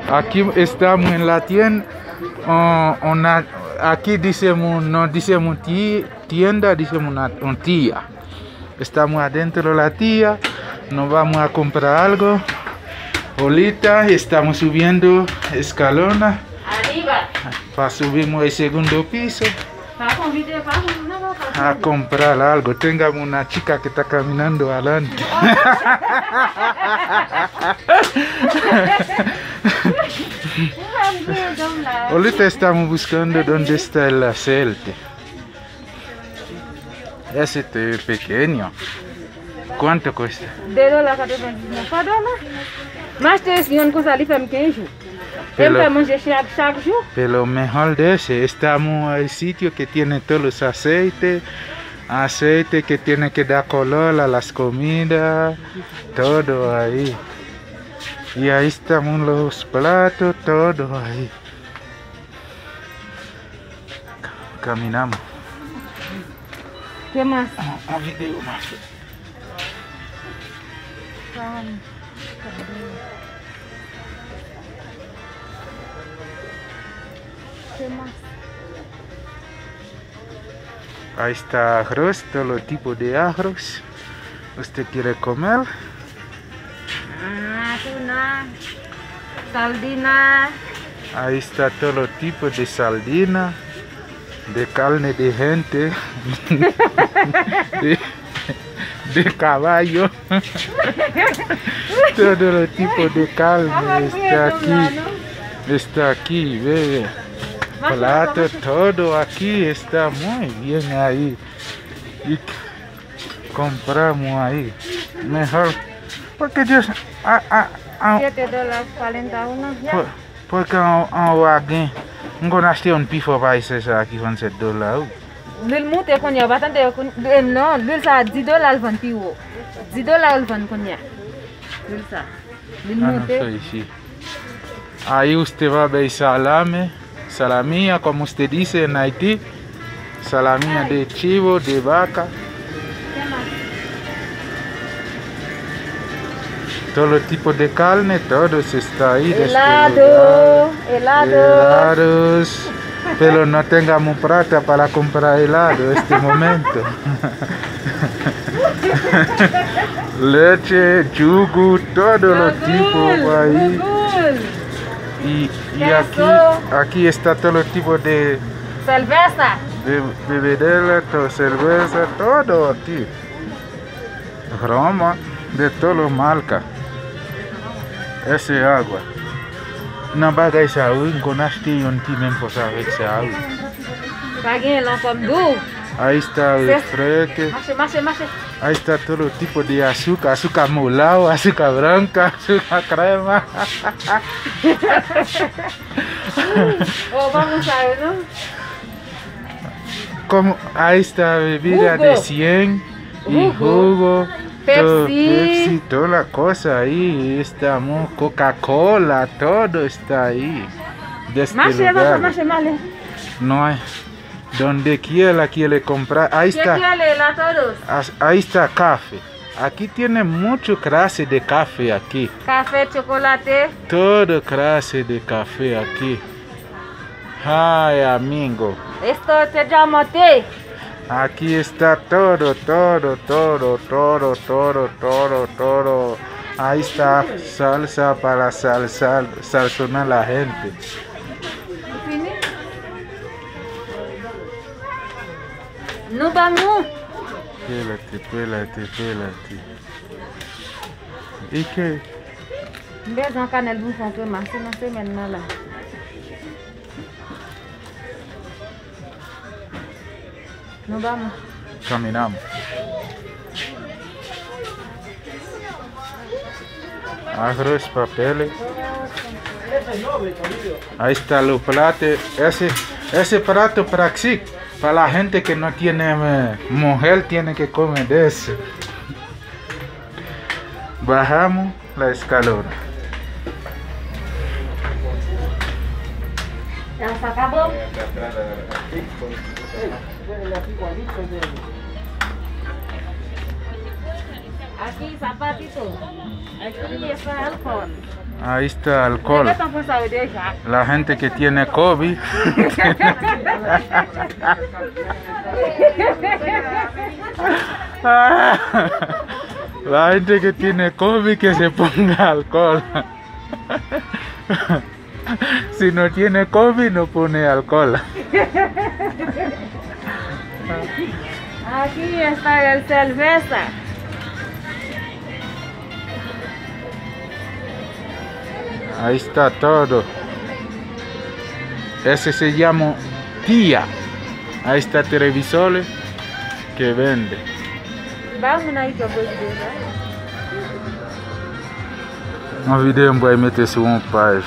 Aquí estamos en la tienda. Aquí decimos, no decimos tienda, decimos una tía. Estamos adentro de la tía. Nos vamos a comprar algo. Ahorita estamos subiendo escalona. Arriba. Para subirnos al segundo piso. A comprar algo. Tengamos una chica que está caminando adelante. Ahorita estamos buscando dónde está el aceite. Ese es pequeño. ¿Cuánto cuesta? $2 cada vez. Mas tem esse ano que ali para me queijo. Tem para manger chaque jour. Pero lo mejor de ese, estamos al sitio que tiene todos los aceites. Aceite que tiene que dar color a las comidas. Todo ahí. Y ahí estamos los platos, todo ahí. Caminamos. ¿Qué más? Un video más. ¿Qué más? Ahí está arroz, todo los tipos de arroz. ¿Usted quiere comer? Tuna, sardina. Ahí está todo los tipos de sardina, de carne de gente, de caballo. Todo los tipos de carne está aquí. Está aquí, ve. Plato, todo aquí está muy bien ahí. Y compramos ahí. Mejor. Porque yo... $7.41. Porque alguien... No gasté un pifo para isso aqui com $7. L'huile mousse qu'on y a bastante... Non, l'huile ça $10 van piwo. $10 van qu'on y a. L'huile ça. L'huile Ah, no mousse. soy, sí. Ahí usted va a ver salame, salamilla, como usted dice en Haití, salamilla de chivo, de vaca. Todos los tipos de carne, todo está ahí. Helados. Pero no tengamos plata para comprar helado en este momento. Leche, jugo, todos los tipos ahí. Y aquí está todo el tipo de Cerveza. bebedera, cerveza, todo aquí. Roma, de todas las marcas. Esa es agua. No baga esa agua, con este y un timen por saber esa agua. Ahí está el frete. Ahí está todo tipo de azúcar, azúcar molado, azúcar blanca, azúcar crema. Vamos a ver, ¿no? Como ahí está bebida Jugo. de 100 y jugo, Pepsi. toda la cosa ahí. Estamos Coca-Cola, todo está ahí. De este lugar. No hay. Donde quiere comprar, ahí está. Ahí está café. Aquí tiene mucho clase de café aquí. Café, chocolate. Todo clase de café aquí. Ay, amigo. Esto se llama té. Aquí está todo. Ahí está salsa para sazonar la gente. No vamos. Pélate. ¿Y qué? Ves acá en el bufón un peu más, no sé maintenant là. Nos vamos. Caminamos. Arroz, papel. Ahí está los platos. Ese plato para la gente que no tiene mujer, tiene que comer de eso. Bajamos la escalera. ¿Ya se acabó? Aquí zapatito. Aquí está alcohol. Ahí está alcohol. La gente que tiene COVID. La gente que tiene COVID que se ponga alcohol. Si no tiene COVID no pone alcohol. Aquí está el cerveza. Ahí está todo. Ese se llama tía. Ahí está televisores que vende. Vamos aí para ver. Un vidéo voy a meter sur une page.